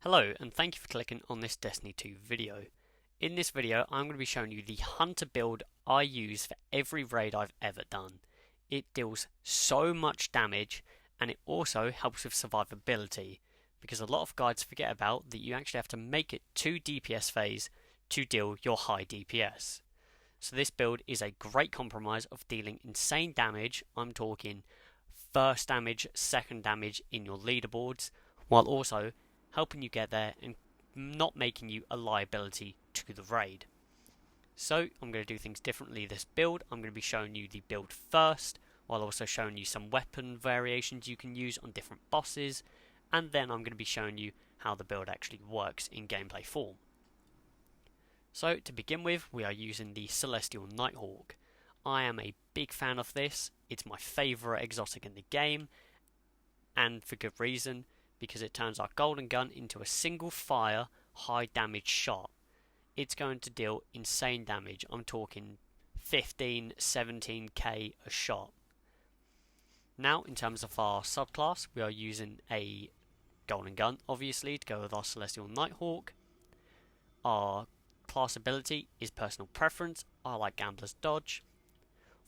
Hello and thank you for clicking on this Destiny 2 video. In this video I'm going to be showing you the hunter build I use for every raid I've ever done. It deals so much damage and it also helps with survivability, because a lot of guides forget about that you actually have to make it to DPS phase to deal your high DPS. So this build is a great compromise of dealing insane damage. I'm talking first damage, second damage in your leaderboards, while also helping you get there and not making you a liability to the raid. So I'm going to do things differently this build. I'm going to be showing you the build first, while also showing you some weapon variations you can use on different bosses, and then I'm going to be showing you how the build actually works in gameplay form. So to begin with, we are using the Celestial Nighthawk. I am a big fan of this. It's my favourite exotic in the game, and for good reason, because it turns our golden gun into a single fire high damage shot. It's going to deal insane damage. I'm talking 15, 17k a shot. Now in terms of our subclass, we are using a golden gun obviously to go with our Celestial Nighthawk. Our class ability is personal preference. I like Gambler's Dodge.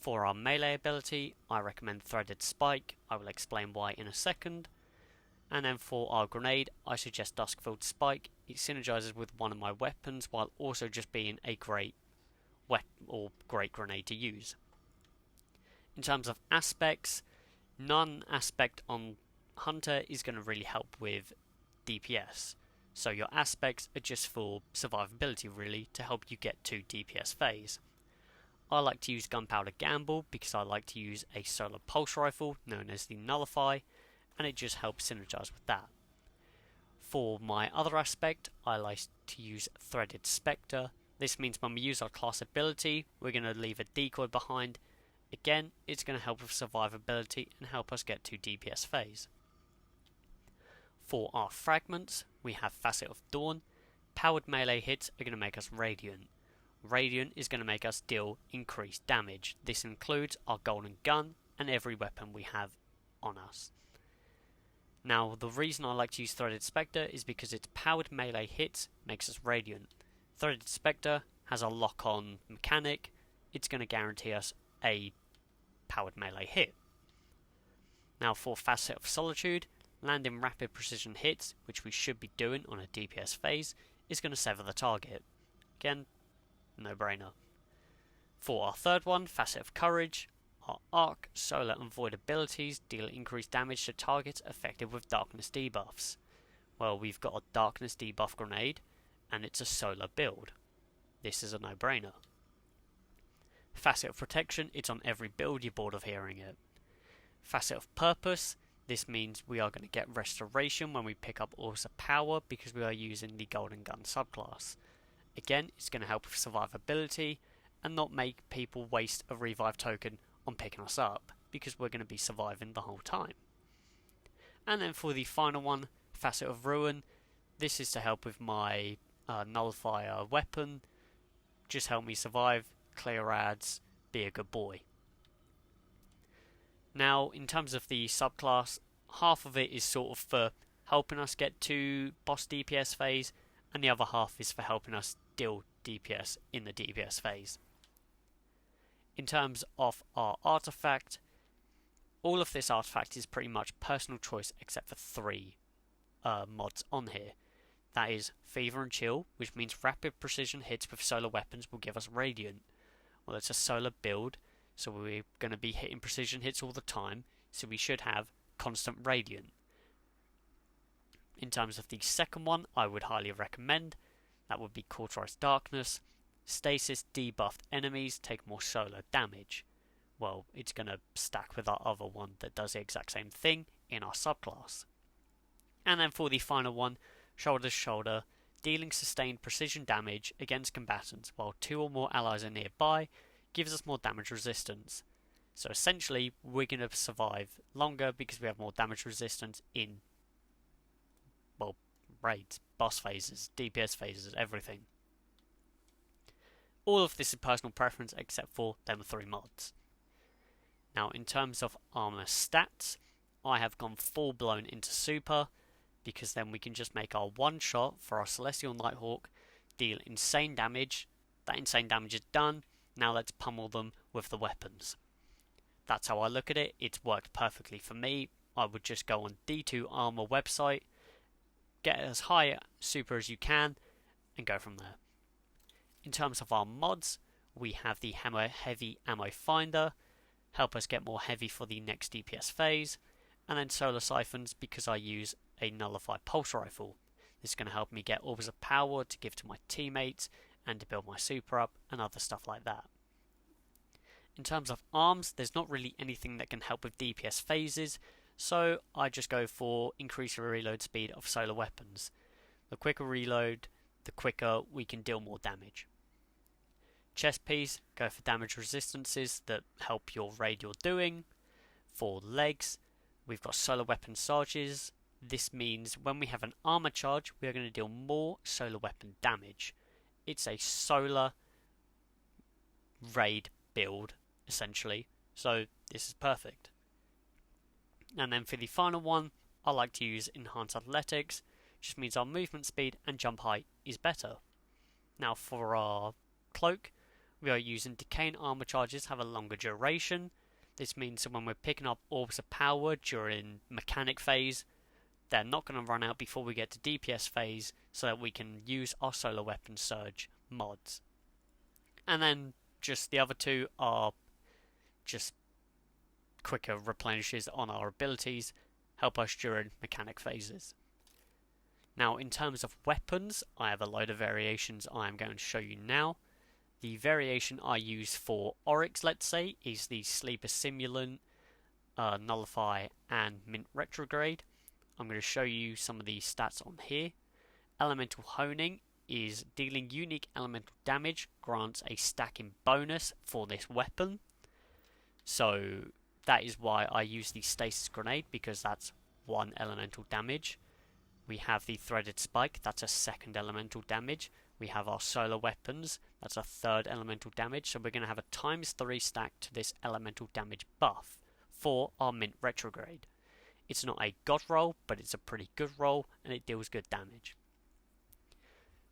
For our melee ability, I recommend Threaded Spike. I will explain why in a second. And then for our grenade, I suggest Duskfilled Spike. It synergizes with one of my weapons while also just being a great grenade to use. In terms of aspects, none aspect on Hunter is going to really help with DPS. So your aspects are just for survivability really, to help you get to DPS phase. I like to use Gunpowder Gamble because I like to use a solar pulse rifle known as the Nullify, and it just helps synergize with that. For my other aspect, I like to use Threaded Spectre. This means when we use our class ability, we're going to leave a decoy behind. Again, it's going to help with survivability and help us get to DPS phase. For our fragments, we have Facet of Dawn. Powered melee hits are going to make us Radiant. Radiant is going to make us deal increased damage. This includes our golden gun and every weapon we have on us. Now, the reason I like to use Threaded Spectre is because its powered melee hits makes us Radiant. Threaded Spectre has a lock-on mechanic. It's going to guarantee us a powered melee hit. Now for Facet of Solitude, landing rapid precision hits, which we should be doing on a DPS phase, is going to sever the target. Again, no brainer. For our third one, Facet of Courage, our Arc, Solar and Void abilities deal increased damage to targets affected with darkness debuffs. Well, we've got a darkness debuff grenade, and it's a solar build. This is a no-brainer. Facet of Protection, it's on every build, you're bored of hearing it. Facet of Purpose, this means we are going to get Restoration when we pick up Orsa Power because we are using the Golden Gun subclass. Again, it's going to help with survivability and not make people waste a revive token on picking us up, because we're going to be surviving the whole time. And then for the final one, Facet of Ruin, this is to help with my Nullifier weapon. Just help me survive, clear ads, be a good boy. Now in terms of the subclass, half of it is sort of for helping us get to boss DPS phase, and the other half is for helping us deal DPS in the DPS phase. In terms of our artifact, all of this artifact is pretty much personal choice except for 3 mods on here. That is Fever and Chill, which means rapid precision hits with solar weapons will give us Radiant. Well, it's a solar build, so we're going to be hitting precision hits all the time, so we should have constant Radiant. In terms of the second one, I would highly recommend, that would be Cauterized Darkness. Stasis debuffed enemies take more solar damage. Well, it's going to stack with our other one that does the exact same thing in our subclass. And then for the final one, Shoulder to Shoulder, dealing sustained precision damage against combatants while 2 or more allies are nearby, gives us more damage resistance. So essentially, we're going to survive longer because we have more damage resistance in, well, raids, boss phases, DPS phases, everything. All of this is personal preference except for them 3 mods. Now in terms of armor stats, I have gone full blown into super because then we can just make our one shot for our Celestial Nighthawk deal insane damage. That insane damage is done. Now let's pummel them with the weapons. That's how I look at it. It's worked perfectly for me. I would just go on D2 Armor website, get as high super as you can, and go from there. In terms of our mods, we have the Heavy Ammo Finder, help us get more heavy for the next DPS phase, and then Solar Siphons because I use a Nullified Pulse Rifle. This is going to help me get Orbs of Power to give to my teammates and to build my super up and other stuff like that. In terms of arms, there's not really anything that can help with DPS phases, so I just go for increased reload speed of solar weapons. The quicker reload, the quicker we can deal more damage. Chest piece, go for damage resistances that help your raid you're doing. For legs, we've got solar weapon charges. This means when we have an armor charge, we are going to deal more solar weapon damage. It's a solar raid build, essentially, so this is perfect. And then for the final one, I like to use Enhanced Athletics, just means our movement speed and jump height is better. Now for our cloak, we are using Decaying Armor charges, have a longer duration. This means that when we're picking up Orbs of Power during mechanic phase, they're not going to run out before we get to DPS phase, so that we can use our solar weapon surge mods. And then just the other two are just quicker replenishes on our abilities, help us during mechanic phases. Now in terms of weapons, I have a load of variations I am going to show you now. The variation I use for Oryx, let's say, is the Sleeper Simulant, Nullify and Mint Retrograde. I'm going to show you some of the stats on here. Elemental Honing is dealing unique elemental damage, grants a stacking bonus for this weapon. So that is why I use the Stasis Grenade, because that's one elemental damage. We have the Threaded Spike, that's a second elemental damage. We have our solar weapons, that's a third elemental damage. So we're going to have a ×3 stack to this elemental damage buff for our Mint Retrograde. It's not a god roll, but it's a pretty good roll and it deals good damage.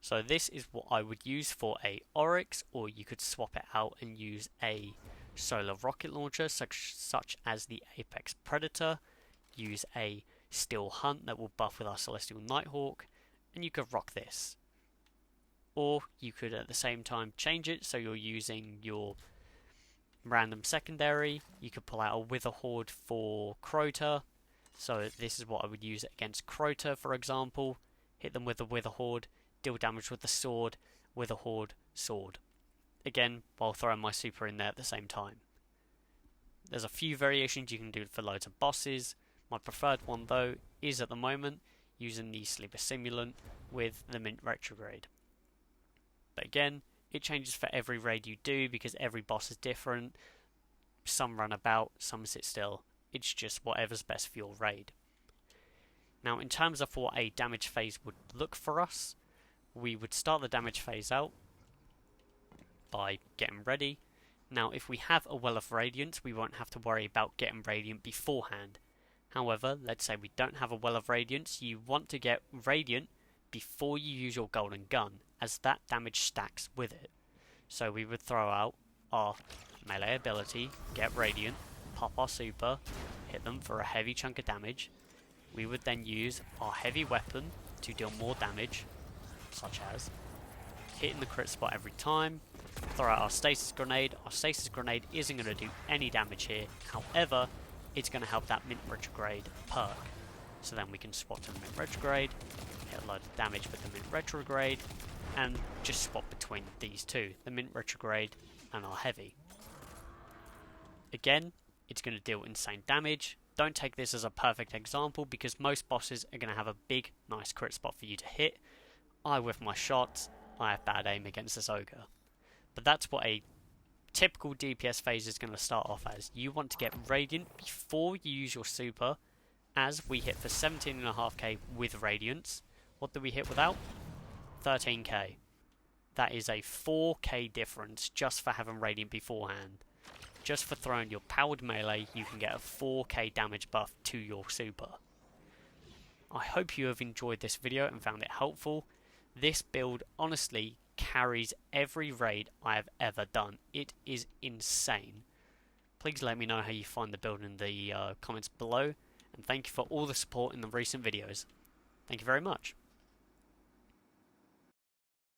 So this is what I would use for a Oryx, or you could swap it out and use a solar rocket launcher such as the Apex Predator. Use a Steel Hunt that will buff with our Celestial Nighthawk, and you could rock this. Or you could at the same time change it so you're using your random secondary. You could pull out a Wither Horde for Crota. So this is what I would use against Crota, for example. Hit them with the Wither Horde, deal damage with the sword, Wither Horde, sword. Again, while throwing my super in there at the same time. There's a few variations you can do for loads of bosses. My preferred one though is at the moment using the Sleeper Simulant with the Mint Retrograde. But again, it changes for every raid you do because every boss is different. Some run about, some sit still. It's just whatever's best for your raid. Now in terms of what a damage phase would look for us, we would start the damage phase out by getting ready. Now if we have a Well of Radiance, we won't have to worry about getting Radiant beforehand. However, let's say we don't have a Well of Radiance, you want to get Radiant before you use your Golden Gun, as that damage stacks with it. So we would throw out our melee ability, get Radiant, pop our super, hit them for a heavy chunk of damage. We would then use our heavy weapon to deal more damage, such as hitting the crit spot every time, throw out our Stasis Grenade. Our Stasis Grenade isn't going to do any damage here, however, it's going to help that Mint Retrograde perk. So then we can swap to the Mint Retrograde, hit a load of damage with the Mint Retrograde, and just swap between these two, the Mint Retrograde and our heavy. Again, it's going to deal insane damage. Don't take this as a perfect example because most bosses are going to have a big, nice crit spot for you to hit. I whiff my shots, I have bad aim against this ogre. But that's what a typical DPS phase is going to start off as. You want to get Radiant before you use your super, as we hit for 17.5k with Radiance. What do we hit without? 13k. That is a 4k difference just for having Radiant beforehand. Just for throwing your powered melee, you can get a 4k damage buff to your super. I hope you have enjoyed this video and found it helpful. This build honestly carries every raid I have ever done. It is insane. Please let me know how you find the build in the comments below, and thank you for all the support in the recent videos. Thank you very much.